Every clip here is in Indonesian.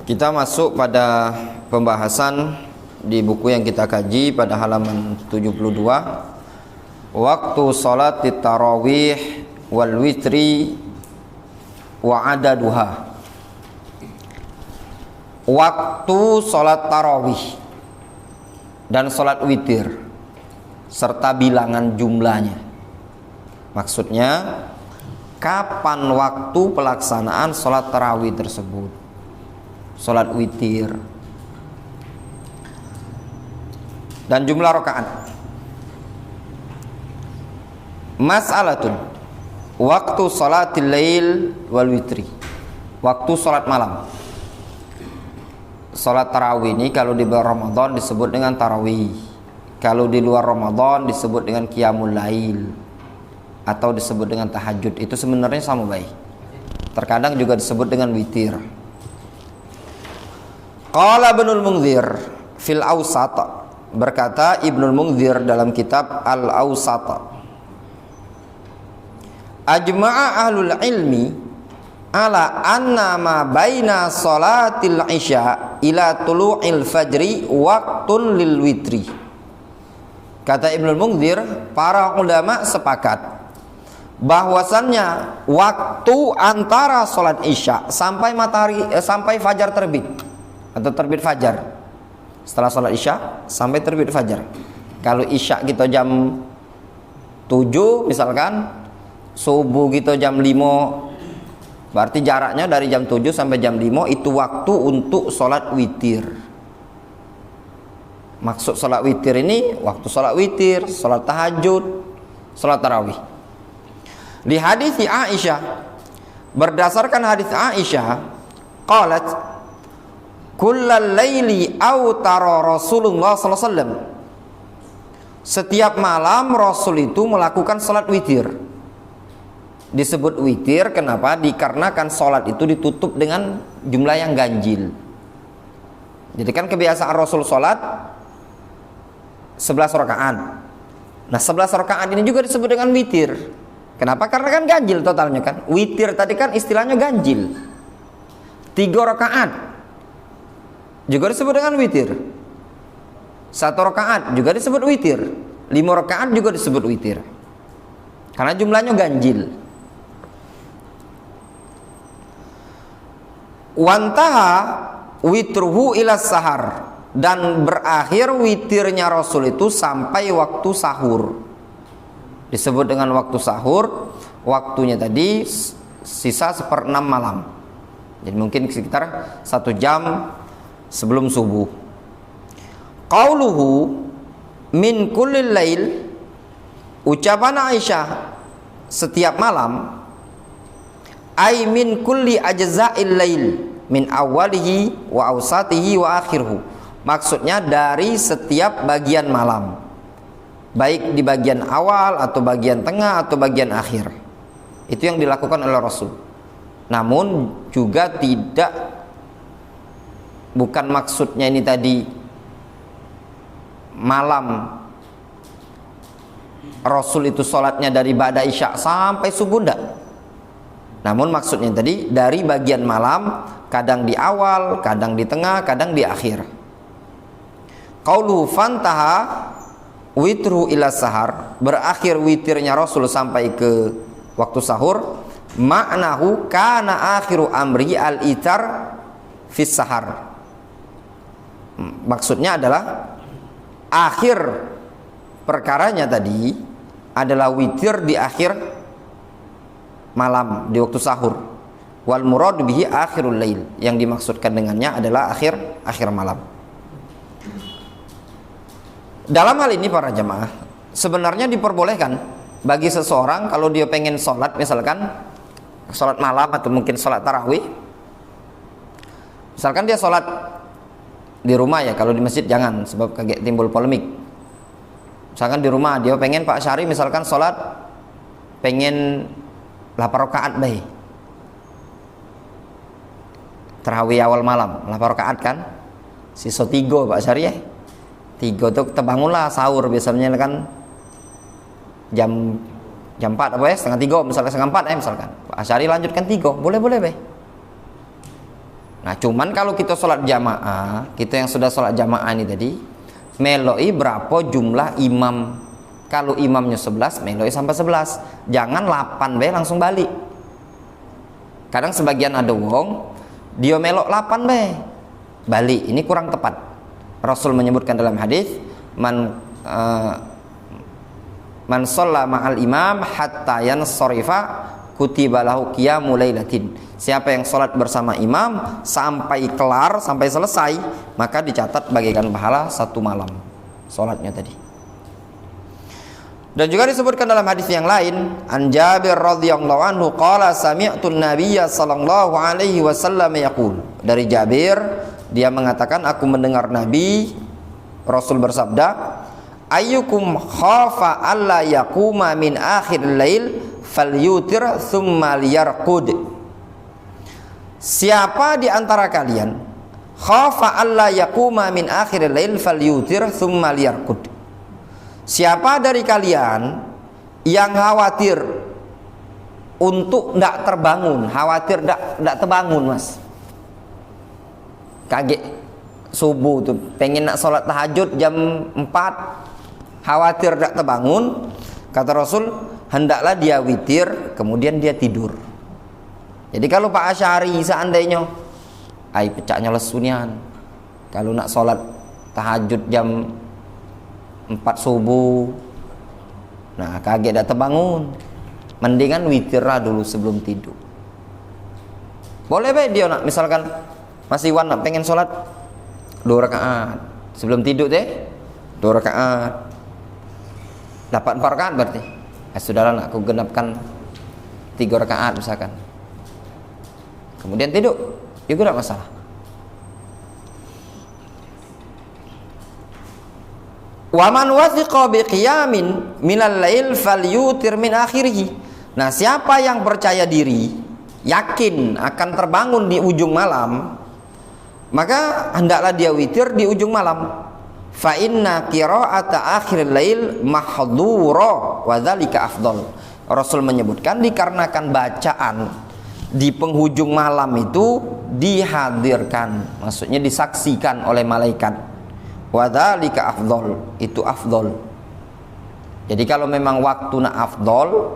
Kita masuk pada pembahasan di buku yang kita kaji pada halaman 72. Waktu salat tarawih wal witri wa adaduha. Waktu salat tarawih dan salat witir serta bilangan jumlahnya. Maksudnya kapan waktu pelaksanaan salat tarawih tersebut, salat witir, dan jumlah rakaat. Mas'alatun waktu salatil lail wal witri, waktu salat malam. Salat tarawih ini kalau di bulan Ramadan disebut dengan tarawih, kalau di luar Ramadan disebut dengan qiyamul lail atau disebut dengan tahajud. Itu sebenarnya sama baik. Terkadang juga disebut dengan witir. Qala Ibnul Munzir fil Awsat, berkata Ibnul Munzir dalam kitab Al-Awsat, ajma'a ahlul ilmi ala anna ma baina salatil isya ila tulu'il fajri waqtun lil witri. Kata Ibnul Munzir, para ulama sepakat bahwasannya waktu antara salat isya sampai sampai fajar terbit atau terbit fajar, setelah salat isya sampai terbit fajar. Kalau isya kita jam 7 misalkan, subuh kita jam 5, berarti jaraknya dari jam 7 sampai jam 5 itu waktu untuk salat witir. Maksud salat witir ini waktu salat witir, salat tahajud, salat tarawih. Di hadis Aisyah, berdasarkan hadis Aisyah, qalat kullal laili autara Rasulullah sallallahu alaihi wasallam. Setiap malam Rasul itu melakukan salat witir. Disebut witir kenapa? Dikarenakan salat itu ditutup dengan jumlah yang ganjil. Jadi kan kebiasaan Rasul salat 11 rakaat. Nah, 11 rakaat ini juga disebut dengan witir. Kenapa? Karena kan ganjil totalnya kan. Witir tadi kan istilahnya ganjil. 3 rakaat juga disebut dengan witir. 1 rakaat juga disebut witir. 5 rakaat juga disebut witir. Karena jumlahnya ganjil. Wantaha witruhu ila sahar, dan berakhir witirnya Rasul itu sampai waktu sahur. Disebut dengan waktu sahur, waktunya tadi sisa 1/6 malam. Jadi mungkin sekitar 1 jam sebelum subuh. Qauluhu min kullil lail, ucapan Aisyah setiap malam, ay min kulli ajza'il lail min awalihi wa awsatihi wa akhirhu. Maksudnya dari setiap bagian malam, baik di bagian awal atau bagian tengah atau bagian akhir. Itu yang dilakukan oleh Rasul. Namun juga bukan maksudnya ini tadi malam Rasul itu sholatnya dari ba'da isya sampai subuh, enggak. Namun maksudnya tadi dari bagian malam, kadang di awal, kadang di tengah, kadang di akhir. Qauluhu fantaha witru ila sahar, berakhir witirnya Rasul sampai ke waktu sahur. Ma'nahu kana akhiru amri al-itar fis sahar. Maksudnya adalah akhir perkaranya tadi adalah witir di akhir malam, di waktu sahur. Wal murad bihi akhirul lail, yang dimaksudkan dengannya adalah akhir malam. Dalam hal ini para jamaah, sebenarnya diperbolehkan bagi seseorang kalau dia pengen sholat, misalkan sholat malam atau mungkin sholat tarawih. Misalkan dia sholat di rumah ya, kalau di masjid jangan, sebab kaget timbul polemik. Misalkan di rumah dia pengen Pak Syari misalkan sholat pengen 8 rakaat baik, tarawih awal malam 8 rakaat kan, sisa 3 Pak Syari ya. 3 tuh kita bangunlah sahur biasanya kan jam 4 apa ya, setengah 3 misalkan, setengah 4 misalkan Pak Asyari lanjutkan 3, boleh be. Nah cuman kalau kita sholat jamaah, kita yang sudah sholat jamaah ini tadi, meloi berapa jumlah imam. Kalau imamnya 11, meloi sampai 11. Jangan 8 be langsung balik. Kadang sebagian ada wong dia melok 8 be balik, ini kurang tepat. Rasul menyebutkan dalam hadis, man shalla ma'al imam hatta yansarifa kutiba lahu qiyamul lailatin. Siapa yang sholat bersama imam sampai kelar, sampai selesai, maka dicatat bagaikan pahala 1 malam sholatnya tadi. Dan juga disebutkan dalam hadis yang lain, an Jabir radhiyallahu anhu qala sami'tu an-nabiyya sallallahu alaihi wasallam yaqul. Dari Jabir, dia mengatakan, aku mendengar Nabi Rasul bersabda, ayyukum khafa alla yaquma min akhir lail falyutir thumma liyarqud. Siapa di antara kalian khafa alla yaquma min akhir lail falyutir thumma liyarqud. Siapa dari kalian yang khawatir untuk tidak terbangun, khawatir tidak terbangun, mas, kaget subuh tuh, pengen nak sholat tahajud jam 4, khawatir tidak terbangun, kata Rasul, hendaklah dia witir, kemudian dia tidur. Jadi kalau Pak Asy'ari seandainya pecahnya lesunian, kalau nak sholat tahajud jam 4 subuh, nah kaget dah terbangun, mendingan witirlah dulu sebelum tidur. Boleh be dia nak, misalkan masih nak pengen sholat 2 rakaat sebelum tidur deh, 2 rakaat dapat 4 rakaat berarti sudahlah, nak aku genapkan 3 rakaat misalkan, kemudian tidur juga tidak masalah. Wa man wathiqa biqiyamin minal lail falyutir min akhirih. Nah, siapa yang percaya diri, yakin akan terbangun di ujung malam, maka hendaklah dia witir di ujung malam. Fa inna qira'ata akhiril lail mahdhura wa dzalika afdal. Rasul menyebutkan dikarenakan bacaan di penghujung malam itu dihadirkan, maksudnya disaksikan oleh malaikat. Wa dzalika afdal, itu afdal. Jadi kalau memang waktu nak afdal,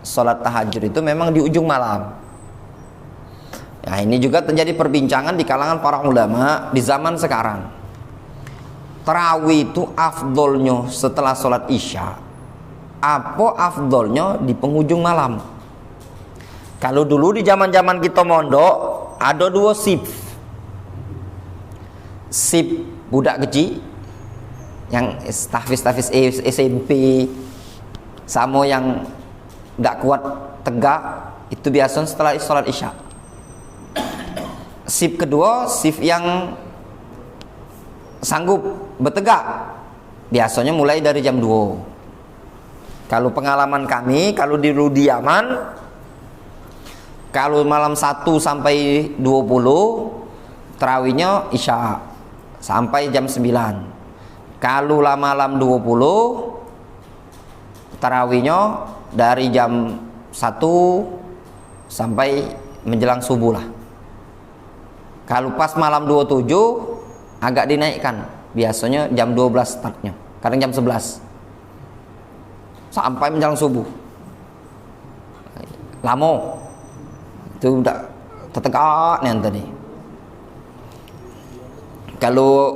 sholat tahajud itu memang di ujung malam. Nah, ini juga terjadi perbincangan di kalangan para ulama di zaman sekarang. Tarawih itu afdolnya setelah sholat isya, apa afdolnya di penghujung malam? Kalau dulu di zaman-zaman kita mondok ada 2 shift. Shift budak kecil yang tahfiz SMP sama yang gak kuat tegak, itu biasanya setelah sholat isya. Shift kedua, shift yang sanggup bertegak, biasanya mulai dari jam 2. Kalau pengalaman kami, kalau di Yaman, kalau malam 1 sampai 20 tarawihnya isya sampai jam 9. Kalau malam 20 tarawihnya dari jam 1 sampai menjelang subuh lah. Kalau pas malam 27 agak dinaikkan, biasanya jam 12 startnya, kadang jam 11 sampai menjelang subuh. Lama itu udah tertegak nih tadi. Kalau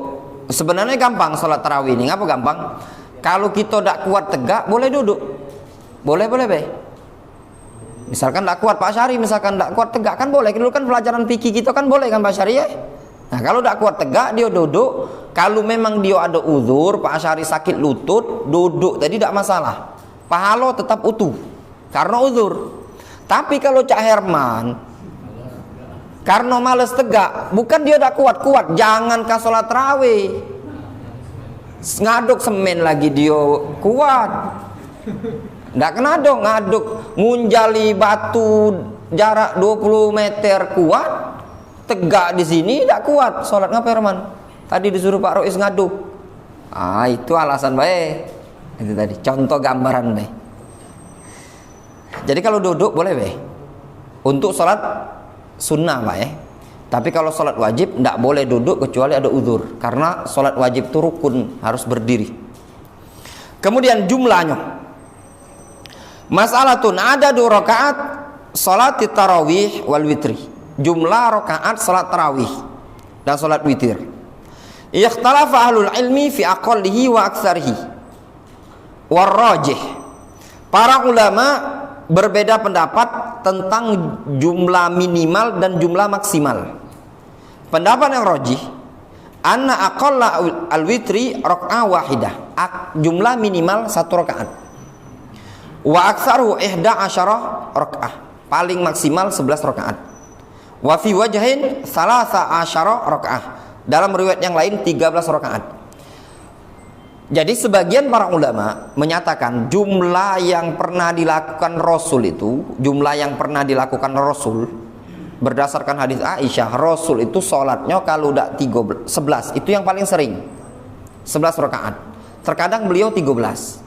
sebenarnya gampang sholat tarawih ini, ngapa gampang? Kalau kita tidak kuat tegak, boleh duduk, boleh be. Misalkan tidak kuat Pak Syari, misalkan tidak kuat tegak kan boleh. Dulu kan pelajaran fikih kita kan boleh kan Pak Syari ya. Nah kalau tidak kuat tegak dia duduk. Kalau memang dia ada uzur, Pak Syari sakit lutut, duduk tadi tidak masalah, pahala tetap utuh karena uzur. Tapi kalau Cak Herman karena males tegak, bukan dia udah kuat-kuat, jangankan sholat tarawih, ngaduk semen lagi dia kuat, nggak kena dong ngaduk, ngunjali batu jarak 20 meter kuat, tegak di sini nggak kuat, sholat ngapa Herman? Tadi disuruh Pak Rois ngaduk, itu alasan baik, itu tadi contoh gambaran baik. Jadi kalau duduk boleh baik, untuk sholat sunnah Pak ya. Tapi kalau sholat wajib tidak boleh duduk kecuali ada uzur, karena sholat wajib itu rukun, harus berdiri. Kemudian jumlahnya, mas'alatun ada 2 rakaat sholat tarawih wal witri, jumlah rakaat sholat tarawih dan sholat witir. Ikhtalafa ahlul ilmi fi aqallihi wa aktsarihi warrajih. Para ulama berbeda pendapat tentang jumlah minimal dan jumlah maksimal. Pendapat yang rajih, anna aqalla al-witri raka'ah wahidah, jumlah minimal 1 rakaat. Wa aktsaru 11 rakaah, paling maksimal 11 rakaat. Wa fi wajhin 13 rakaah, dalam riwayat yang lain 13 rakaat. Jadi sebagian para ulama menyatakan jumlah yang pernah dilakukan Rasul itu, jumlah yang pernah dilakukan Rasul berdasarkan hadis Aisyah, Rasul itu sholatnya kalau udah 11 itu yang paling sering 11 rakaat. Terkadang beliau 13.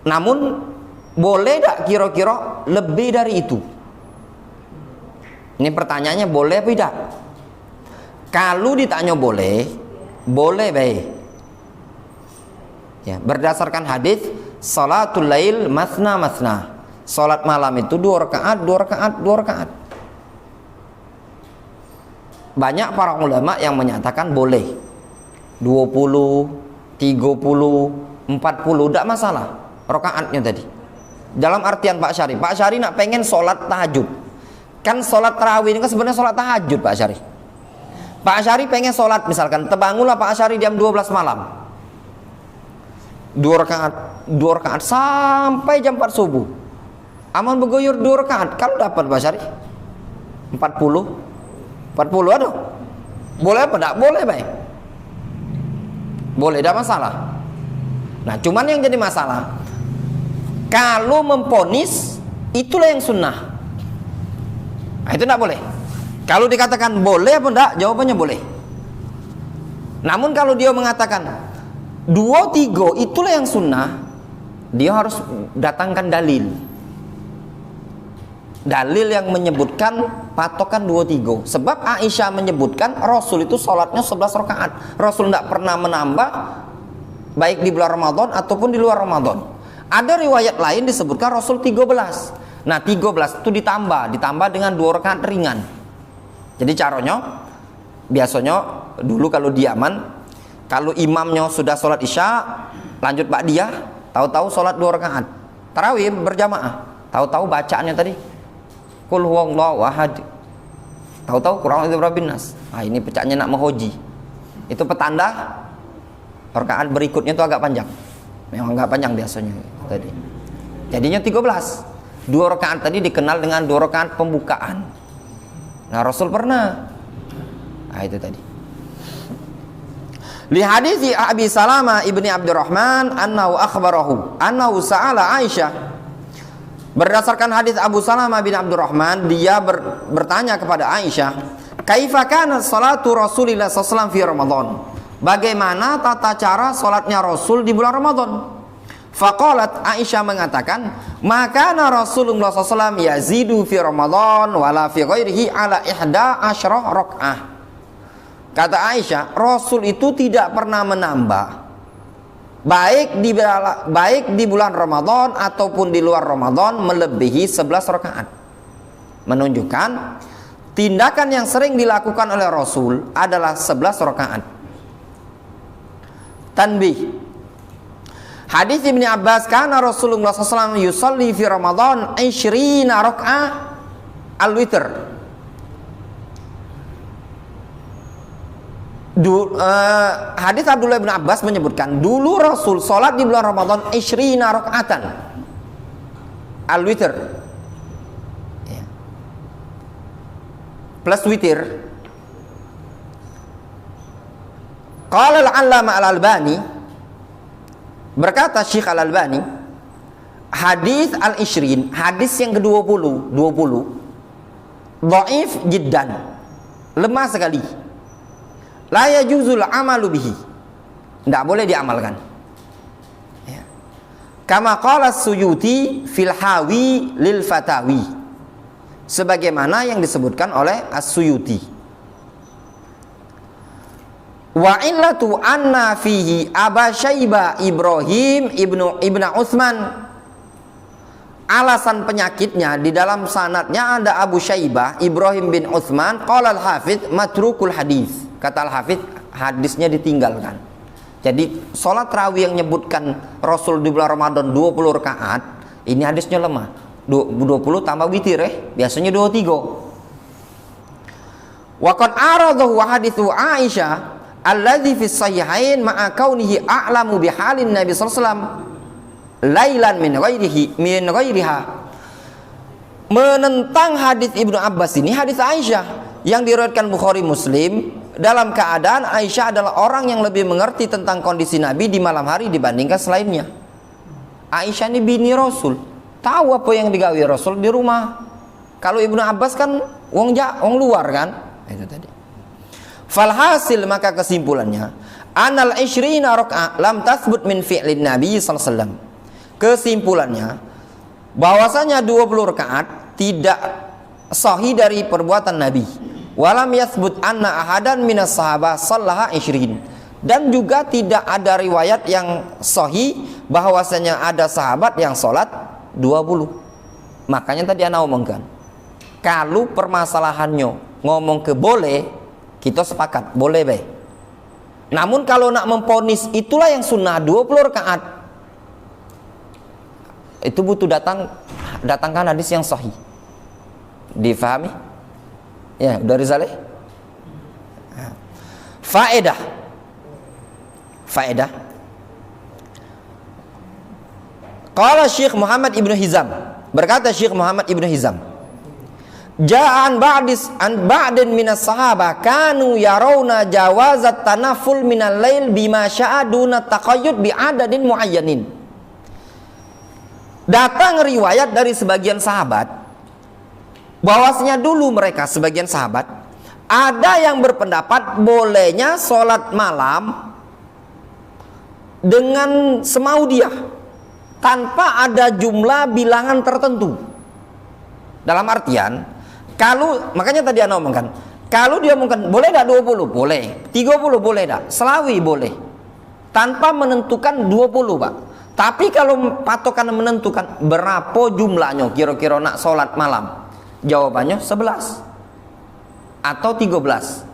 Namun boleh tak kira-kira lebih dari itu? Ini pertanyaannya, boleh apa tidak? Kalau ditanya boleh, boleh baik. Ya, berdasarkan hadis salatul lail masna masna. Salat malam itu 2 rakaat, 2 rakaat, 2 rakaat. Banyak para ulama yang menyatakan boleh 20, 30, 40, tidak masalah rakaatnya tadi. Dalam artian Pak Syari nak pengen sholat tahajud. Kan sholat tarawih ini kan sebenarnya sholat tahajud Pak Syari. Pak Syari pengen sholat, misalkan terbangunlah Pak Syari jam 12 malam, 2 rakaat sampai jam 4 subuh. Aman begoyor 2 rakaat, kalau dapat Pak Syari 40 aduh. Boleh apa enggak? Boleh baik. Boleh, tidak masalah. Nah, cuman yang jadi masalah, kalau memponis itulah yang sunnah. Nah, itu tidak boleh. Kalau dikatakan boleh apa enggak, jawabannya boleh. Namun kalau dia mengatakan 2, 3 itulah yang sunnah, dia harus datangkan dalil yang menyebutkan patokan 2, 3. Sebab Aisyah menyebutkan Rasul itu sholatnya 11 rakaat. Rasul tidak pernah menambah, baik di bulan Ramadan ataupun di luar Ramadan. Ada riwayat lain disebutkan Rasul 13. Nah, 13 itu ditambah dengan 2 rakaat ringan. Jadi caranya, biasanya dulu kalau di Yaman, kalau imamnya sudah sholat isya, lanjut ba'diyah, tahu-tahu sholat 2 rakaat tarawih berjamaah, tahu-tahu bacaannya tadi Qul huwallahu ahad, tahu-tahu Qur'an itu rabbin nas. Nah, ini pecahnya nak menghoji. Itu petanda rakaat berikutnya itu agak panjang. Memang agak panjang biasanya tadi. Jadinya 13. 2 rakaat tadi dikenal dengan 2 rakaat pembukaan. Nah, Rasul pernah. Nah, itu tadi. Li hadits Abi Salamah ibni Abdurrahman annahu akhbarahu annahu sa'ala Aisyah. Berdasarkan hadis Abu Salamah bin Abdurrahman, dia bertanya kepada Aisyah, kaifa kana salatu Rasulillah sallallahu alaihi wasallam fi Ramadan? Bagaimana tata cara salatnya Rasul di bulan Ramadan? Faqalat, Aisyah mengatakan, maka Rasulullah sallallahu alaihi wasallam yazidu fi Ramadan wala fi ghairihi ala 11 rakaah. Kata Aisyah, Rasul itu tidak pernah menambah, baik di bulan Ramadan ataupun di luar Ramadan, melebihi 11 rakaat. Menunjukkan tindakan yang sering dilakukan oleh Rasul adalah 11 rakaat. Tanbih, hadis Ibnu Abbas, kana Rasulullah SAW yusalli fi Ramadan 20 rakaat al-witr. Hadis Abdullah bin Abbas menyebutkan dulu Rasul sholat di bulan Ramadan 20 rakaatan al-witr, ya, plus witir. Qala al-allama al-Albani, berkata Syekh al-Albani, hadis al-20, hadis yang ke-20 dhaif jiddan, lemah sekali. La yajuzul amalu bihi, tidak boleh diamalkan, ya. Kama qala Suyuti fil hawi lil fatawi, sebagaimana yang disebutkan oleh As-Suyuti. Wa illatu anna fihi Aba Syaiba Ibrahim ibnu Utsman. Alasan penyakitnya di dalam sanadnya ada Abu Syaibah Ibrahim bin Utsman. Qala al-Hafidz matrukul hadis. Kata al-Hafidz, hadisnya ditinggalkan. Jadi sholat tarawih yang menyebutkan Rasul di bulan Ramadan 20 rakaat, ini hadisnya lemah. 20 tambah witir biasanya 23. Wa qad aradahu haditsu Aisyah alladzi fi sahihain ma'a kaunihi a'lamu bi halin Nabi sallallahu alaihi wasallam lailan min ghairiha. Menentang hadis Ibnu Abbas ini, hadis Aisyah yang diriwayatkan Bukhari Muslim, dalam keadaan Aisyah adalah orang yang lebih mengerti tentang kondisi Nabi di malam hari dibandingkan selainnya. Aisyah ini bini Rasul, tahu apa yang digawe Rasul di rumah. Kalau Ibnu Abbas kan wong luar kan, itu tadi. Falhasil, maka kesimpulannya, anal 20 rakaat lam tathbut min fi'lin Nabi sallallahu alaihi wasallam. Kesimpulannya, bahwasanya 20 rakaat tidak sahih dari perbuatan Nabi. Walam yathbut anna ahadan minas sahabah sallaha 20. Dan juga tidak ada riwayat yang sahih bahwasanya ada sahabat yang sholat 20. Makanya tadi ana omongkan, kalau permasalahannya ngomong ke boleh, kita sepakat boleh be. Namun kalau nak memponis itulah yang sunnah 20 rakaat, itu butuh datangkan hadis yang sahih. Difahami? Ya, dari Saleh. Faedah. Qala Syekh Muhammad Ibnu Hizam, berkata Syekh Muhammad Ibnu Hizam, ja'an ba'din minas sahabah kanu yarawna jawazat tanaful minal lail bima sya'a duna taqayyud bi adadin muayyanin. Datang riwayat dari sebagian sahabat bahwasanya dulu mereka sebagian sahabat ada yang berpendapat bolehnya sholat malam dengan semau dia tanpa ada jumlah bilangan tertentu. Dalam artian, kalau makanya tadi ana omongkan, kalau dia omongkan boleh dah 20, boleh. 30 boleh dah. Selawi boleh. Tanpa menentukan 20, Pak. Tapi kalau patokan menentukan berapa jumlahnya kira-kira nak sholat malam, jawabannya 11 atau 13.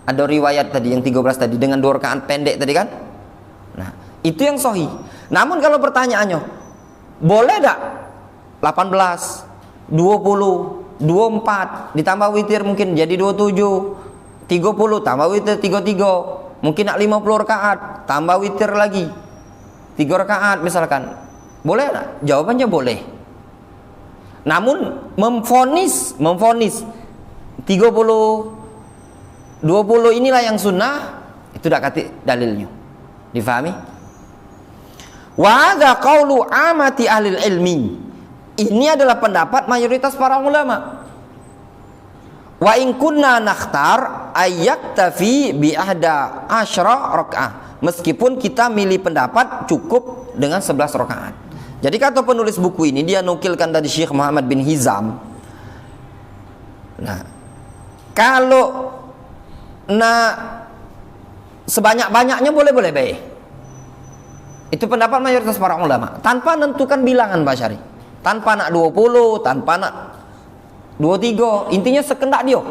Ada riwayat tadi yang 13 tadi dengan 2 rakaat pendek tadi kan. Nah, itu yang sahih. Namun kalau pertanyaannya, boleh tak 18, 20, 24 ditambah witir mungkin jadi 27, 30 tambah witir 33, mungkin nak 50 rakaat tambah witir lagi 3 rakaat misalkan, boleh tak? Jawabannya boleh. Namun memfonis 30, 20 inilah yang sunnah, itu dak kati dalilnya. Difahami? Wa hadza qaulu amati ahli ilmi. Ini adalah pendapat mayoritas para ulama. Wa in kunna nakhtar ayyaktafi bi ahda asyra rakaah. Meskipun kita milih pendapat cukup dengan 11 rakaat. Jadi kata penulis buku ini, dia nukilkan dari Syekh Muhammad bin Hizam. Nah, kalau sebanyak-banyaknya boleh-boleh baik. Itu pendapat mayoritas para ulama, tanpa menentukan bilangan Pak Syari. Tanpa nak 20, tanpa nak 23, intinya sekendak dia.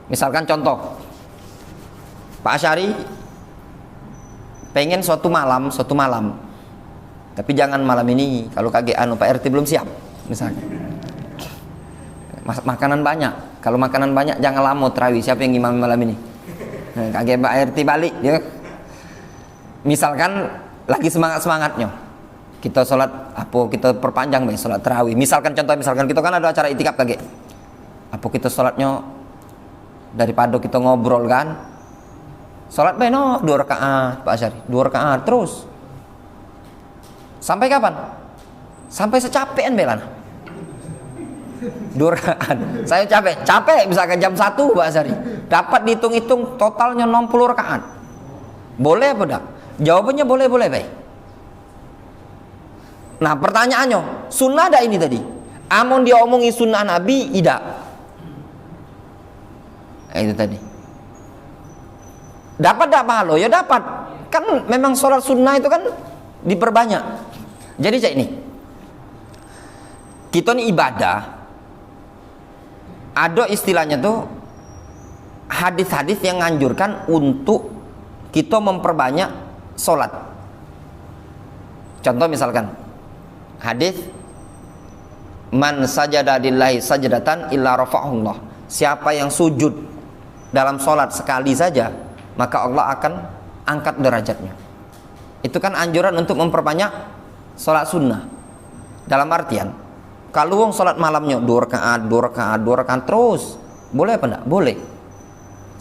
Misalkan contoh, Pak Syari pengen suatu malam, tapi jangan malam ini, kalau kaget Pak RT belum siap misalnya. Makanan banyak, kalau makanan banyak jangan lama terawih, siapa yang imam malam ini? Kaget Pak RT balik ya. Misalkan lagi semangatnya kita sholat kita perpanjang sholat terawih, misalkan kita kan ada acara itikaf kaget, kita sholatnya daripada kita ngobrol kan, sholat 2 rakaat Pak Asyari, 2 rakaat terus sampai kapan? Sampai secapean belan 2 rakaat. Saya capek misalkan jam 1 Pak Asyari, dapat dihitung-hitung totalnya 60 rakaat. Boleh apa enggak? Jawabannya boleh baik. Nah pertanyaannya, sunnah ada ini tadi. Amun dia omongi sunnah Nabi, tidak. Itu tadi. Dapat tak pahala? Ya dapat. Kan memang sholat sunnah itu kan diperbanyak. Jadi cak ini, kita ini ibadah, ada istilahnya tuh hadis-hadis yang nganjurkan untuk kita memperbanyak sholat. Contoh misalkan hadis man sajada lillahi sajadatan illa rafa'ahullah. Siapa yang sujud dalam sholat sekali saja, maka Allah akan angkat derajatnya. Itu kan anjuran untuk memperbanyak sholat sunnah. Dalam artian, kalau wong sholat malamnya 2 rakaat terus, boleh apa enggak? Boleh.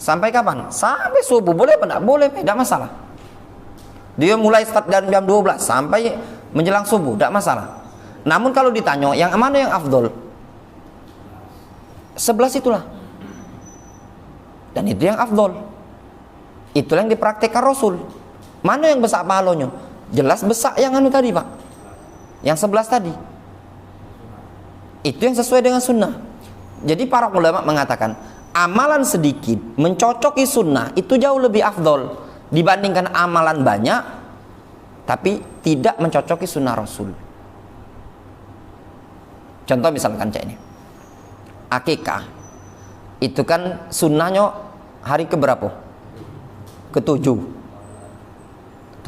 Sampai kapan? Sampai subuh, boleh apa enggak? Boleh, tidak masalah. Dia mulai start dari jam 12 sampai menjelang subuh, tidak masalah. Namun kalau ditanya yang mana yang afdol, 11 itulah. Dan itu yang afdol. Itulah yang dipraktekkan Rasul. Mana yang besar pahalanya? Jelas besar yang anu tadi, Pak. Yang 11 tadi. Itu yang sesuai dengan sunnah. Jadi para ulama mengatakan amalan sedikit mencocoki sunnah itu jauh lebih afdol dibandingkan amalan banyak tapi tidak mencocoki sunnah Rasul. Contoh misalkan cak ini, akikah itu kan sunnahnya hari keberapa? Ke-7. 7.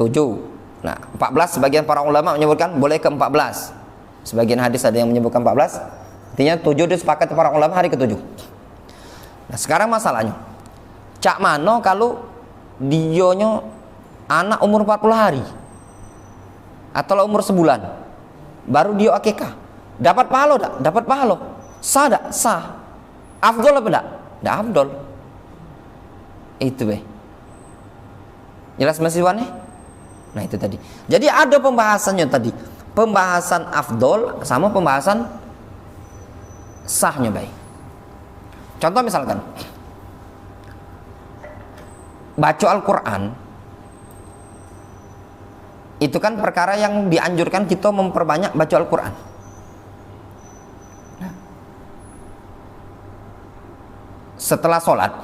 Nah, 14 sebagian para ulama menyebutkan boleh ke-14. Sebagian hadis ada yang menyebutkan 14. Artinya 7 disepakati para ulama hari ke-7. Nah, sekarang masalahnya, cak mano kalau dionya anak umur 40 hari atau umur sebulan baru dia akikah, dapat pahala tak? Dapat pahala. Sah tak? Sah. Afdol apa tak? Tidak afdol. Itu jelas mahasiswa nih? Nah itu tadi. Jadi ada pembahasannya tadi, pembahasan afdol sama pembahasan sahnya Contoh misalkan baca Al-Quran itu kan perkara yang dianjurkan kita memperbanyak baca Al-Quran. Setelah sholat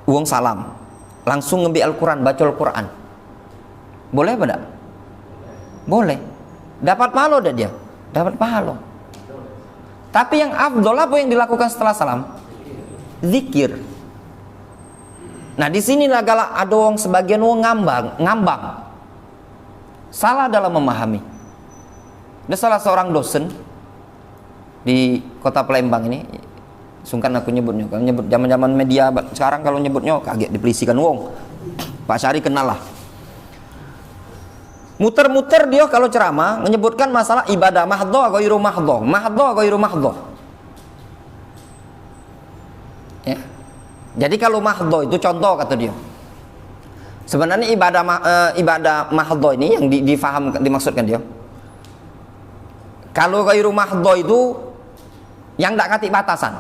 uang salam langsung ngambil Al-Quran, baca Al-Quran, boleh apa enggak? Boleh. Dapat pahala enggak dia? Dapat pahala. Tapi yang afdol apa yang dilakukan setelah salam? Zikir. Nah di sinilah galak ada orang sebagian orang ngambang, salah dalam memahami. Ada salah seorang dosen di kota Palembang ini, sungkan aku nyebutnya, kalau nyebut zaman-zaman media sekarang kalau nyebutnya kaget dipelisikan wong. Pak Syari kenal lah. Muter-muter dia kalau ceramah menyebutkan masalah ibadah mahdho ghairu mahdho, mahdho ghairu mahdho. Ya. Jadi kalau mahdho itu contoh kata dia. Sebenarnya ibadah mahdho ini yang dimaksudkan dia. Kalau ghairu mahdho itu yang tidak katik batasan.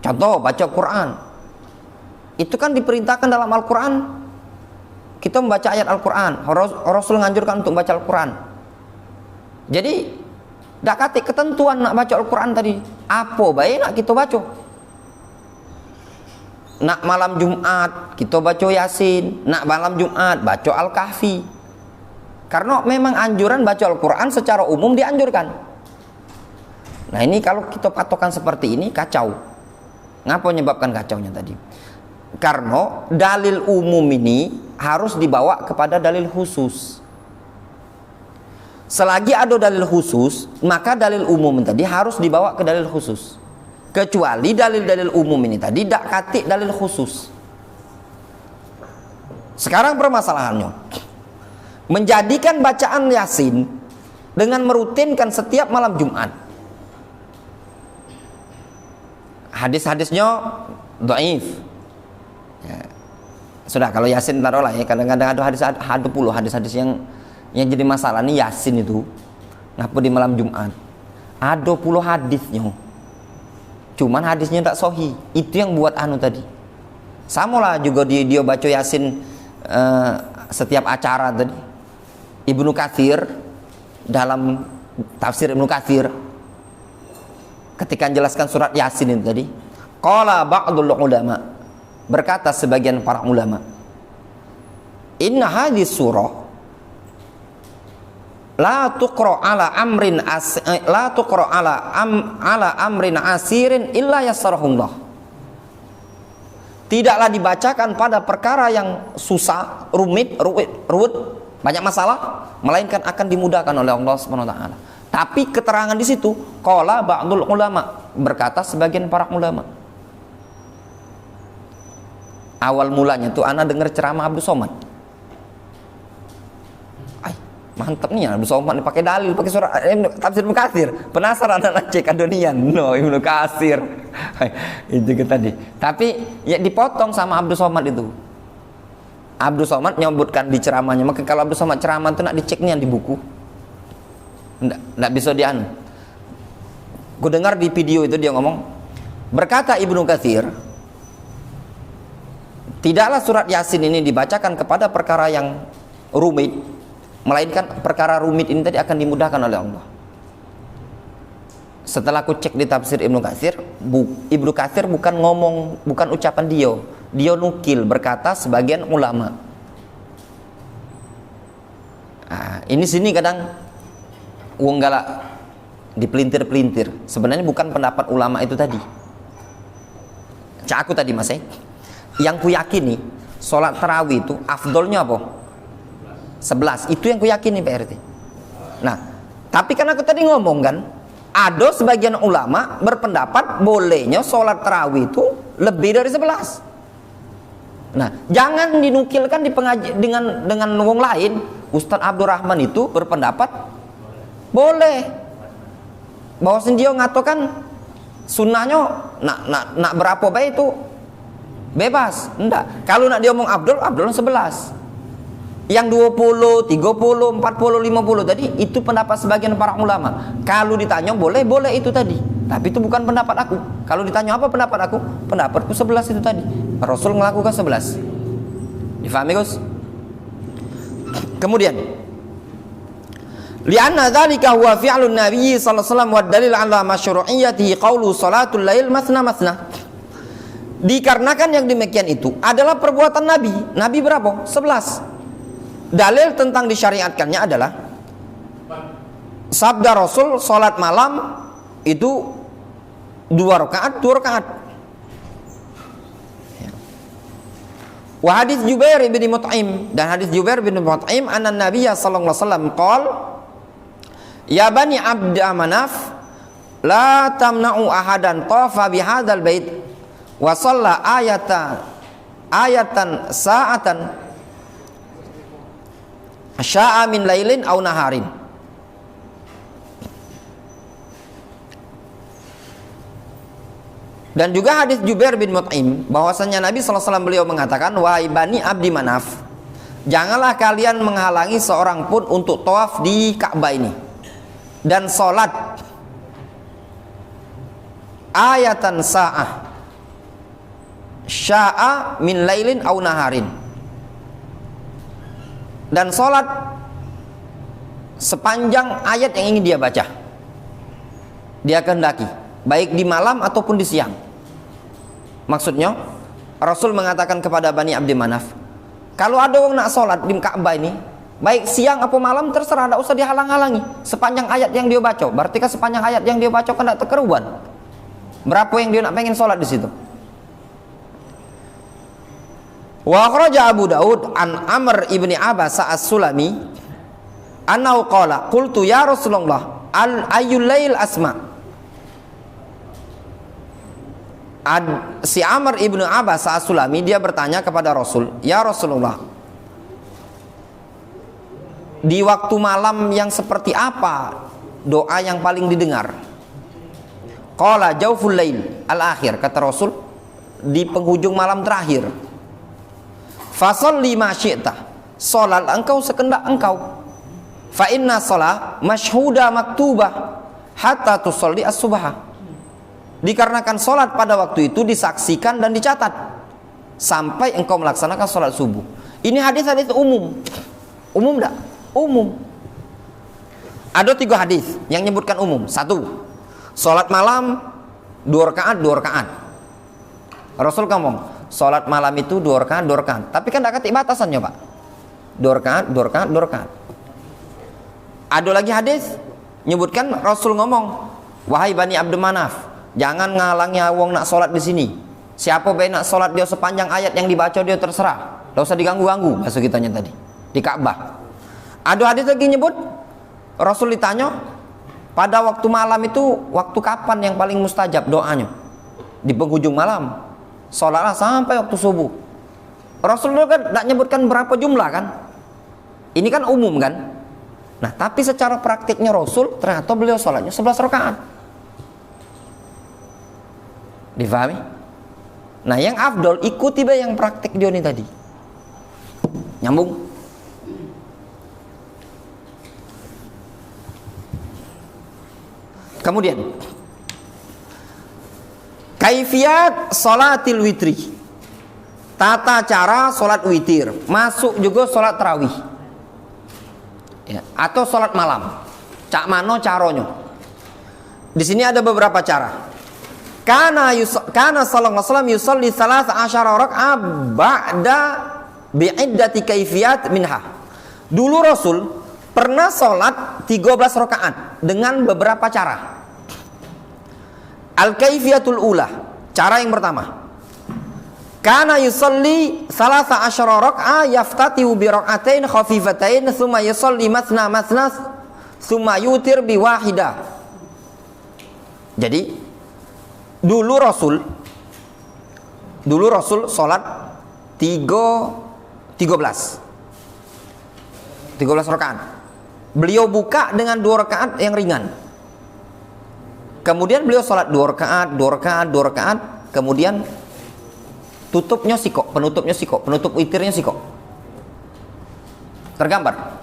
Contoh baca Quran. Itu kan diperintahkan dalam Al-Quran. Kita membaca ayat Al-Quran. Rasul menganjurkan untuk baca Al-Quran. Jadi tidak katik ketentuan nak baca Al-Quran tadi. Apa baik nak kita baca? Nak malam Jumat kita baca Yasin, nak malam Jumat baca Al-Kahfi. Karena memang anjuran baca Al-Quran secara umum dianjurkan. Nah ini kalau kita patokan seperti ini kacau. Ngapa menyebabkan kacaunya tadi? Karena dalil umum ini harus dibawa kepada dalil khusus. Selagi ada dalil khusus, maka dalil umum tadi harus dibawa ke dalil khusus. Kecuali dalil-dalil umum ini tadi tidak katik dalil khusus. Sekarang permasalahannya, menjadikan bacaan Yasin dengan merutinkan setiap malam Jumat. Hadis-hadisnya dhaif. Ya. Sudah kalau Yasin taruhlah ya, kadang-kadang ada puluh hadis-hadis yang jadi masalah nih Yasin itu ngapa di malam Jumat. Ada puluh hadisnya. Cuman hadisnya tak sahih. Itu yang buat anu tadi. Sama lah juga dia baca Yasin setiap acara tadi. Ibnu Katsir dalam tafsir Ibnu Katsir ketika menjelaskan surat Yasin itu tadi, qala ba'dul ulama, berkata sebagian para ulama, inna hadis surah la tuqra ala amrin asirin illa yassarahullah. Tidaklah dibacakan pada perkara yang susah, rumit, banyak masalah, melainkan akan dimudahkan oleh Allah Subhanahu wa taala. Tapi keterangan di situ qala ba'dul ulama, berkata sebagian para ulama. Awal mulanya tuh ana dengar ceramah Abdul Somad. Mantap nih Abdul Somad pakai dalil, pakai surat tafsir Ibnu Katsir. Penasaran anak cek adonian. No, Ibnu Katsir. Itu ke tadi. Tapi ya dipotong sama Abdul Somad itu. Abdul Somad nyebutkan di ceramahnya. Maka kalau Abdul Somad ceramah itu nak diceknya di buku. Nggak bisa dianu. Gue dengar di video itu dia ngomong, berkata Ibnu Katsir, tidaklah surat Yasin ini dibacakan kepada perkara yang rumit, melainkan perkara rumit ini tadi akan dimudahkan oleh Allah. Setelah aku cek di tafsir Ibnu Katsir, Ibnu Katsir bukan ngomong, bukan ucapan dia nukil, berkata sebagian ulama. Nah, ini sini kadang uang galak dipelintir-pelintir. Sebenarnya bukan pendapat ulama itu tadi. Cak aku tadi mas, yang ku yakini sholat tarawih itu afdolnya apa? 11. Itu yang ku yakini Pak RT. Nah, tapi kan aku tadi ngomong kan, ada sebagian ulama berpendapat bolehnya sholat tarawih itu lebih dari 11. Nah, jangan dinukilkan di pengajian dengan wong lain. Ustadz Abdurrahman itu berpendapat boleh, bahwasan dia ngatakan sunnahnya nak berapa baik itu bebas. Enggak, kalau nak dia ngomong Abdul 11, yang 20, 30, 40, 50 tadi itu pendapat sebagian para ulama. Kalau ditanya boleh itu tadi, tapi itu bukan pendapat aku. Kalau ditanya apa pendapat aku, pendapatku 11 itu tadi. Rasul melakukan 11. Difahami Gus? Kemudian lianna dzalika huwa fi'lun nabiy sallallahu alaihi wasallam wa dalil ala masyru'iyyatihi qaulu salatul lail matsna matsna. Dikarenakan yang demikian itu adalah perbuatan Nabi. Nabi berapa? 11. Dalil tentang disyariatkannya adalah sabda Rasul, salat malam itu 2 rakaat. Wa hadis Jubair bin Mut'im, dan hadis Jubair bin Mut'im anna Nabiyya sallallahu alaihi wasallam qala ya bani Abd Manaf la tamna'u ahadan tafa bihadzal bait wa shalla ayatan sa'atan sya'a min lailin aw naharin. Dan juga hadis Jubair bin Mut'im bahwasanya Nabi sallallahu alaihi wasallam beliau mengatakan, wahai bani Abdi Manaf, janganlah kalian menghalangi seorang pun untuk tawaf di Ka'bah ini dan sholat ayatan sa'ah sya'a min lailin aw naharin, dan sholat sepanjang ayat yang ingin dia baca, dia kehendaki, baik di malam ataupun di siang. Maksudnya Rasul mengatakan kepada Bani Abdi Manaf, kalau ada orang nak sholat di Ka'bah ini, baik siang atau malam terserah, tidak usah dihalang-halangi sepanjang ayat yang dia baca. Berarti kan sepanjang ayat yang dia baca kan tidak terkeruan. Berapa yang dia nak pengen sholat di situ. Wa akhraja Abu Daud an Amr ibni Abbas as-Sulami annahu qala qultu ya Rasulullah al ayyul lail asma. Si Amr ibnu Abbas as-Sulami dia bertanya kepada Rasul, ya Rasulullah, di waktu malam yang seperti apa doa yang paling didengar? Qala jauful lail al-akhir, kata Rasul, di penghujung malam terakhir. Fasalli ma syi'ta, salat engkau sekendak engkau. Fa inna shalah masyhuda maktubah hatta tusalli as-subha. Dikarenakan salat pada waktu itu disaksikan dan dicatat sampai engkau melaksanakan salat subuh. Ini hadis-hadis umum. Umum enggak? Umum. Ada 3 hadis yang menyebutkan umum. 1, sholat malam 2 rakaat 2 rakaat. Rasul ngomong, sholat malam itu 2 rakaat 2 rakaat. Tapi kan tidak ketik batasannya, Pak. 2 rakaat 2 rakaat 2 rakaat. Ada lagi hadis menyebutkan Rasul ngomong, wahai Bani Abdul Manaf, jangan ngalangi wong nak sholat di sini. Siapa baik nak sholat dia sepanjang ayat yang dibaca dia terserah. Tidak usah diganggu-ganggu, bahasa kitanya tadi di Ka'bah. Ada hadis lagi nyebut, Rasul ditanya, pada waktu malam itu waktu kapan yang paling mustajab doanya? Di penghujung malam. Sholatlah sampai waktu subuh. Rasul kan tidak nyebutkan berapa jumlah kan? Ini kan umum kan? Nah, tapi secara praktiknya Rasul ternyata beliau sholatnya 11 rakaat. Difahami? Nah, yang afdol ikuti yang praktik dia ini tadi. Nyambung? Kemudian kaifiyat sholatil witri, tata cara sholat witir, masuk juga sholat tarawih ya, atau sholat malam. Cak mano caronyo. Di sini ada beberapa cara. Kana sallallahu alaihi wasallam yusolli 13 rakaat ba'da bi'iddati kaifiyat minha. Dulu Rasul pernah sholat 13 rakaat dengan beberapa cara. Al-kaifiyatul ula, cara yang pertama. Kana yusalli 13 rakaat yaftatihu bi raka'atain khafifatain tsumma yusalli matsna tsumma yutir bi wahidah. Jadi dulu Rasul salat 13 rakaat. Beliau buka dengan 2 rakaat yang ringan. Kemudian beliau salat 2 rakaat, 2 rakaat, 2 rakaat, kemudian penutupnya penutup witirnya siko. Tergambar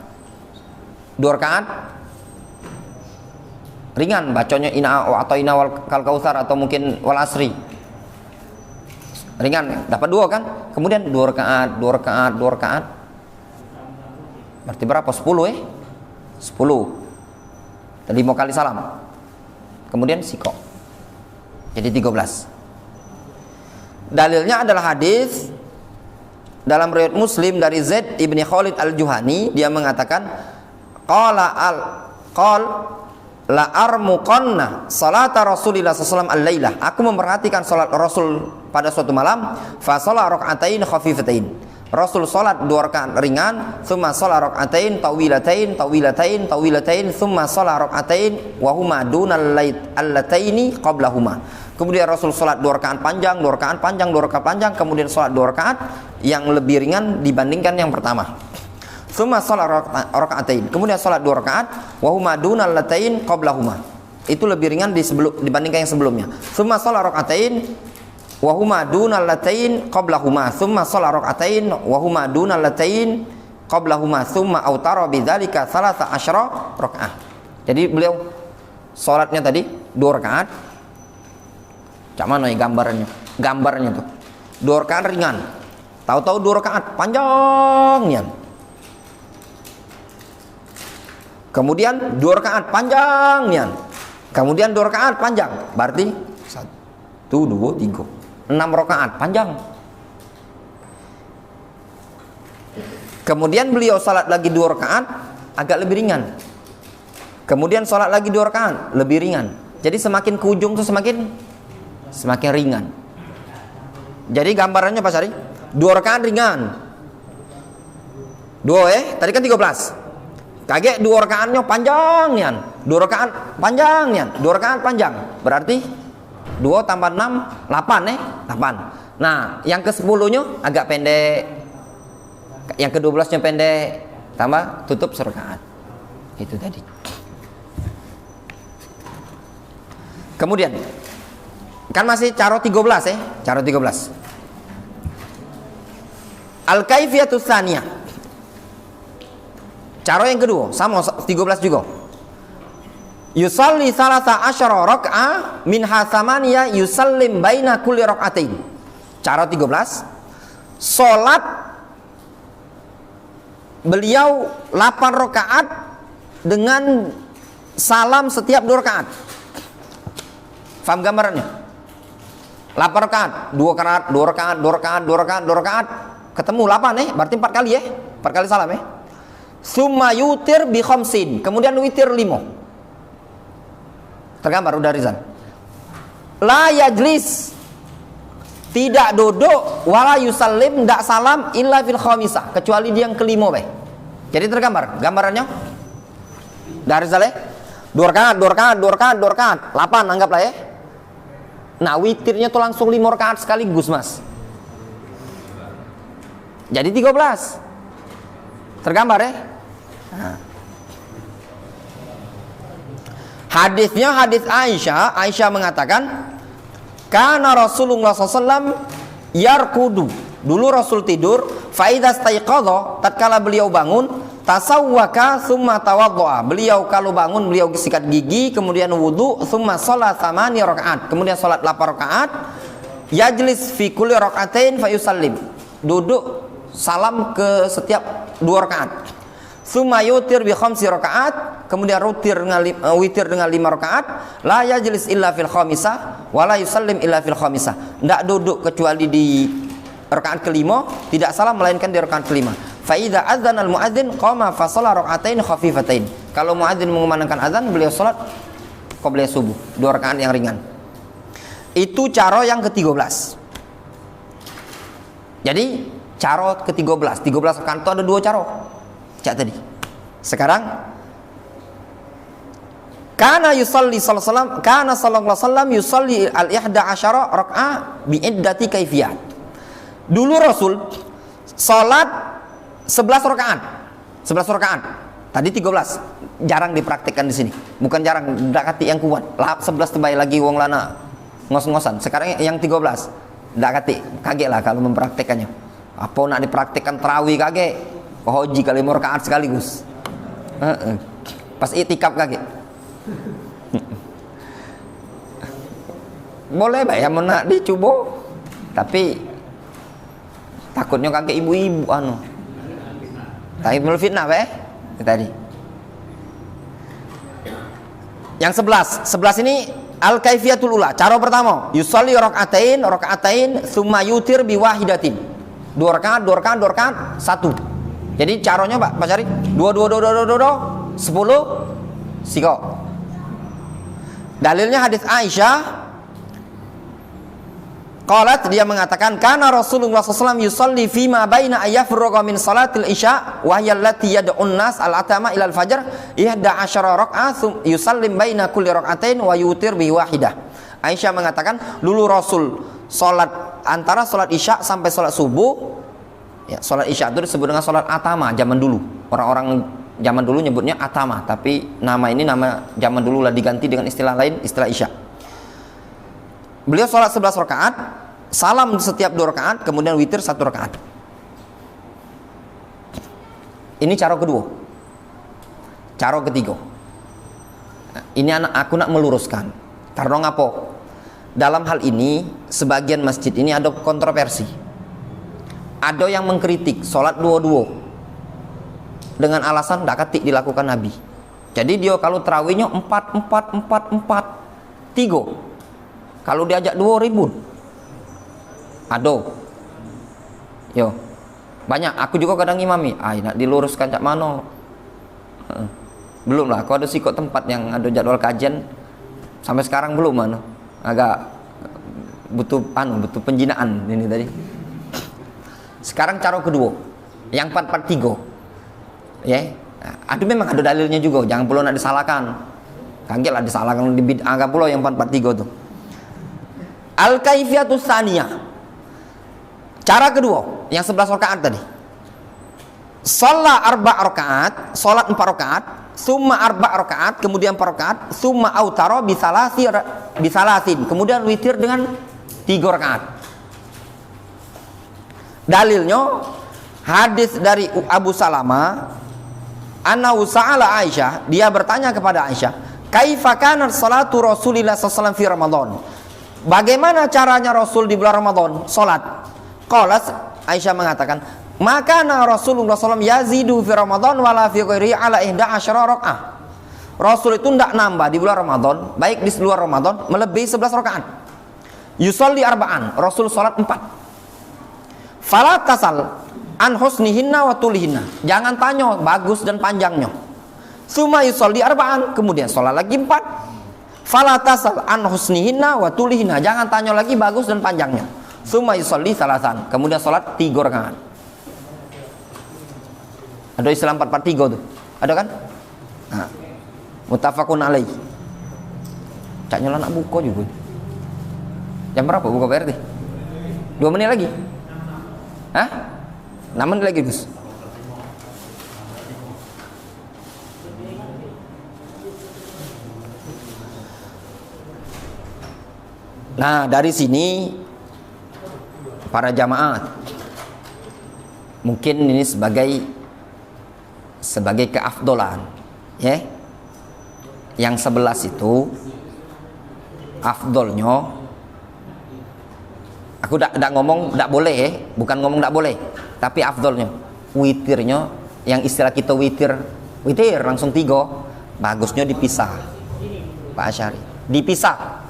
2 rakaat ringan, bacanya ina atau ina wal kautsar atau mungkin wal asri. Ringan, dapat 2 kan? Kemudian 2 rakaat, 2 rakaat, 2 rakaat. Berarti berapa? 10 10. Dan 5 kali salam. Kemudian siko. Jadi 13. Dalilnya adalah hadis dalam riwayat Muslim dari Zaid ibni Khalid al-Juhani. Dia mengatakan, qala la armuqanna salata Rasulillah sallallahu alaihi wasallam al-lailah. Aku memperhatikan salat Rasul pada suatu malam, fa shalla raka'atain khafifatain. Rasul salat 2 rakaat ringan, tsumma shalla raka'atain tawilatain, tsumma shalla raka'atain wa huma dunal allataini qablahuma. Kemudian Rasul salat 2 rakaat panjang, 2 rakaat panjang, 2 rakaat panjang, kemudian salat 2 rakaat yang lebih ringan dibandingkan yang pertama. Tsumma shalla raka'atain. Kemudian salat 2 rakaat wa huma dunal latain qablahuma. Itu lebih ringan dibandingkan yang sebelumnya. Tsumma shalla raka'atain wa huma dunal latain qablahuma. Tsumma shalla raka'atain wa huma dunal latain qablahuma. Tsumma autara bidzalika 13 rakaat. Jadi beliau salatnya tadi 2 rakaat. Cak mana ya gambarnya tuh 2 rakaat ringan, tahu-tahu 2 rakaat panjangnya, kemudian 2 rakaat panjangnya, kemudian 2 rakaat panjang, berarti 1, 2, 3, 6 rakaat panjang. Kemudian beliau salat lagi 2 rakaat agak lebih ringan, kemudian salat lagi 2 rakaat lebih ringan. Jadi semakin ke ujung tuh semakin ringan. Jadi gambarannya Pak Sari, 2 rakaat ringan. 2 tadi kan 13. Kaget 2 rakaatnya panjangnya. 2 rakaat panjangnya. 2 rakaat panjang. Berarti 2 tambah 6 8 8. Nah, yang ke-10-nya agak pendek. Yang ke-12-nya pendek. Tambah tutup serakaat. Itu tadi. Kemudian kan masih caro 13 caro 13. Al-kaifiyatus tsaniyah. Caro yang kedua sama 13 juga. Yusalli 13 raka'ah minha thamaniyah yusallim baina kulli raka'atain. Caro 13. Salat beliau 8 rakaat dengan salam setiap 2 rakaat. Faham gambarannya? 8 rakaat, 2 rakaat, 2 rakaat, 2 rakaat, 2 rakaat, 2 rakaat, ketemu 8 berarti 4 kali 4 kali salam Summa yutir bi khamsin, kemudian witir 5. Tergambar udah Rizal. La yajlis, tidak duduk, wala yusallim, tidak salam illa fil khamisah, kecuali dia yang kelima Jadi tergambar gambarannya. Dari Rizal 2 rakaat, 2 rakaat, 2 rakaat, 2 rakaat, 8 anggaplah Nah witirnya tuh langsung 5 rakaat sekaligus mas. Jadi 13. Tergambar Nah. Hadisnya hadis Aisyah. Aisyah mengatakan, karena Rasulullah SAW yarkudu. Dulu Rasul tidur. Faidah staiqadha, tatkala beliau bangun, tasawwaka summa tawaddoa. Beliau kalau bangun beliau sikat gigi, kemudian wudu, summa sholat 8 rakaat, kemudian sholat 8 rakaat. Yajlis fi kulli rakaatain fa yusallim. Duduk salam ke setiap 2 rakaat. Summa yutir bi khamsi rakaat, kemudian witir dengan 5 rakaat. La yajlis illa fil khamisah wa la yusallim illa fil khamisah. Tidak duduk kecuali di rakaat kelima, tidak salam melainkan di rakaat kelima. Fa idza adzana al muadzin qama fa shalla rakaatain khafifatain. Kalau muadzin mengumandangkan azan, beliau salat qabla subuh, 2 rakaat yang ringan. Itu cara yang ke-13. Jadi cara ke-13, 13 rakaat itu ada 2 cara. Cak tadi. Sekarang kana yusalli sallallahu alaihi wasallam yusalli al-ihda asyara rak'ah bi iddati kaifiyat. Dulu Rasul salat 11 rakaat. 11 rakaat. Tadi 13. Jarang dipraktikkan di sini. Bukan jarang, dakati yang kuat. 11 terbaik lagi wong lana ngos-ngosan. Sekarang yang 13. Dakati, kaget lah kalau mempraktikkannya. Apa nak dipraktikkan tarawih kaget. Hoji kali 5 rakaat sekaligus. Pas itikaf kaget. Boleh ya nak dicoba. Tapi takutnya kaget ibu-ibu Tapi belum fitnah tadi. Yang 11 ini al-kaifiyatul ula. Cara pertama, yusalli rakaatain summa yutir bi wahidatin. 2 rakaat, 2 rakaat, 2 rakaat, 1. Jadi caranya Pak cari 2 10 siko. Dalilnya hadis Aisyah. Qalat, dia mengatakan, kana Rasulullah SAW yusalli fima baina ayyafurqa min salatil isya wa hiya allati yad'un nas al-atama ila al-fajr 11 rak'ah yusallim baina kulli rak'atain wa yutir bi wahidah. Aisyah mengatakan, dulu Rasul salat antara salat isya sampai salat subuh. Ya, salat isya itu disebut dengan salat atama zaman dulu. Orang-orang zaman dulu nyebutnya atama, tapi nama ini nama zaman dulu lah diganti dengan istilah lain, istilah isya. Beliau sholat 11 rakaat, salam setiap 2 rakaat, kemudian witir 1 rakaat. Ini cara kedua. Cara ketiga. Ini aku nak meluruskan. Karena ngapa? Dalam hal ini, sebagian masjid ini ada kontroversi. Ada yang mengkritik sholat 2-2 dengan alasan tidak ketik dilakukan Nabi. Jadi dia kalau terawihnya 4-4-4-4-3. Kalau diajak 2 ribut. Aduh. Yo. Banyak. Aku juga kadang imami. Nak diluruskan cak mano. Belum lah. Aku ada sikot tempat yang ada jadwal kajian. Sampai sekarang belum mano. Agak butuh penjinaan ini tadi. Sekarang cara kedua. Yang 4-4-3. Ya. Aduh, memang ada dalilnya juga. Jangan pula nak disalahkan. Kaget lah disalahkan di bid'ah pula yang 4-4-3 tuh. Al-kaifiyatus tsaniyah. Cara kedua, yang 11 rakaat tadi. Shalat 4 rakaat, salat 4 rakaat, summa 4 rakaat, kemudian 4 rakaat, summa autara bisalasin, kemudian witir dengan 3 rakaat. Dalilnya hadis dari Abu Salamah, annahu sa'ala Aisyah, dia bertanya kepada Aisyah, kaifa kanat salatu Rasulillah sallallahu alaihi wasallam fi Ramadan? Bagaimana caranya Rasul di bulan Ramadan salat? Qalat, Aisyah mengatakan, maka Rasulullah SAW yazidu fi Ramadan wala fi ghairi ala 11 rakaat Rasul itu tidak nambah di bulan Ramadan, baik di luar Ramadan, melebihi 11 rakaat. Yusolli arba'an, Rasul sholat 4. Fala tasal an husnihinna wa tulihinna, jangan tanya bagus dan panjangnya. Suma yusolli arba'an, kemudian sholat lagi 4. Fala tasal an husnihinna wa tulihinna, jangan tanya lagi bagus dan panjangnya. Suma yusolli salasan, kemudian sholat 3 rakaat. Ada istilah 4-4-3 tuh, ada kan? Nah, muttafaqun alaih. Cak nyola nak buka juga. Jam berapa buka PRT? 2 menit lagi? Hah? 6 menit lagi, Gus. Nah, dari sini para jamaah mungkin ini sebagai keafdolan, ya. Yang 11 itu afdolnya, aku tidak ngomong tidak boleh, ya. Bukan ngomong tidak boleh, tapi afdolnya, witirnya, yang istilah kita witir langsung 3, bagusnya dipisah, Pak Asyari, dipisah.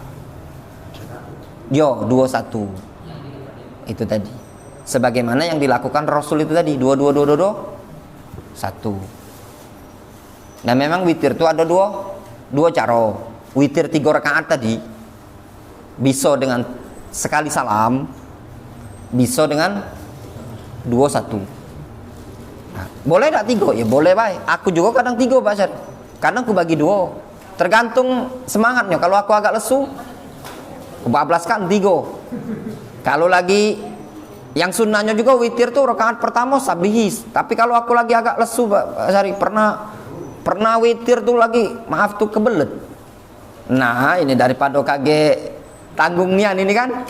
Yo 2-1 itu tadi, sebagaimana yang dilakukan Rasul itu tadi, 2-2-2-2-1. Nah, memang witir itu ada dua cara. Witir 3 rakaat tadi bisa dengan sekali salam, bisa dengan 2-1. Nah, boleh tak 3? Ya boleh baik. Aku juga kadang 3, Pak Syar. Kadang aku bagi 2. Tergantung semangatnya. Kalau aku agak lesu, bablaskan 3. Kalau lagi yang sunnahnya juga witir tuh rakaat pertama sabihis. Tapi kalau aku lagi agak lesu, Pak Syari, pernah witir tuh lagi, maaf tuh kebelet. Nah, ini daripada kaget tanggung nian ini kan,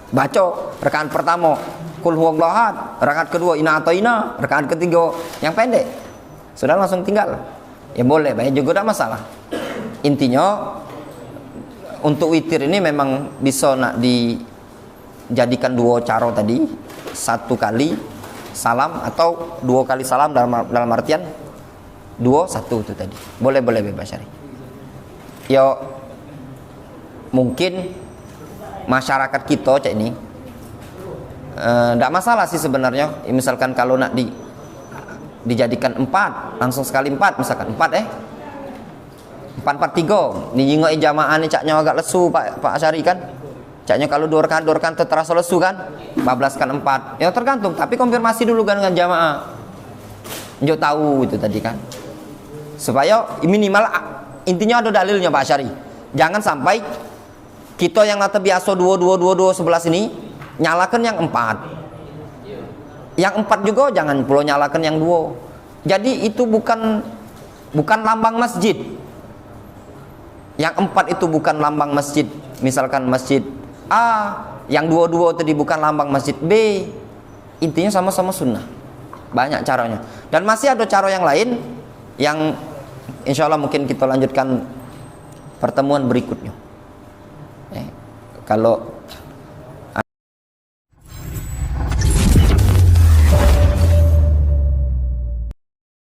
baca rakaat pertama kul huwallahu ahad, rakaat kedua inna ataina, rakaat ketiga yang pendek, sudah langsung tinggal. Ya boleh, banyak juga tidak masalah. Intinya untuk witir ini memang bisa nak dijadikan 2 cara tadi, 1 kali salam atau 2 kali salam, dalam artian 2-1 itu tadi. Boleh bebas syari. Ya mungkin masyarakat kita cak ini tidak masalah sih sebenarnya. Misalkan kalau nak dijadikan 4, langsung sekali 4, misalkan 4 4-4-3. Ni jingok jamaah ni caknya agak lesu Pak Asyari kan. Caknya kalau 2 rakaat terasa lesu kan, bablaskan 4. Ya tergantung, tapi konfirmasi dulu kan dengan jamaah. Njuk tahu itu tadi kan. Supaya minimal intinya ada dalilnya Pak Asyari. Jangan sampai kita yang nata biasa 2-2-2-2-11 ini nyalakan yang 4. Yang 4 juga jangan pula nyalakan yang 2. Jadi itu bukan lambang masjid. Yang 4 itu bukan lambang masjid. Misalkan masjid A, yang 2-2 tadi bukan lambang masjid B. Intinya sama-sama sunnah. Banyak caranya. Dan masih ada cara yang lain yang insya Allah mungkin kita lanjutkan pertemuan berikutnya. Kalau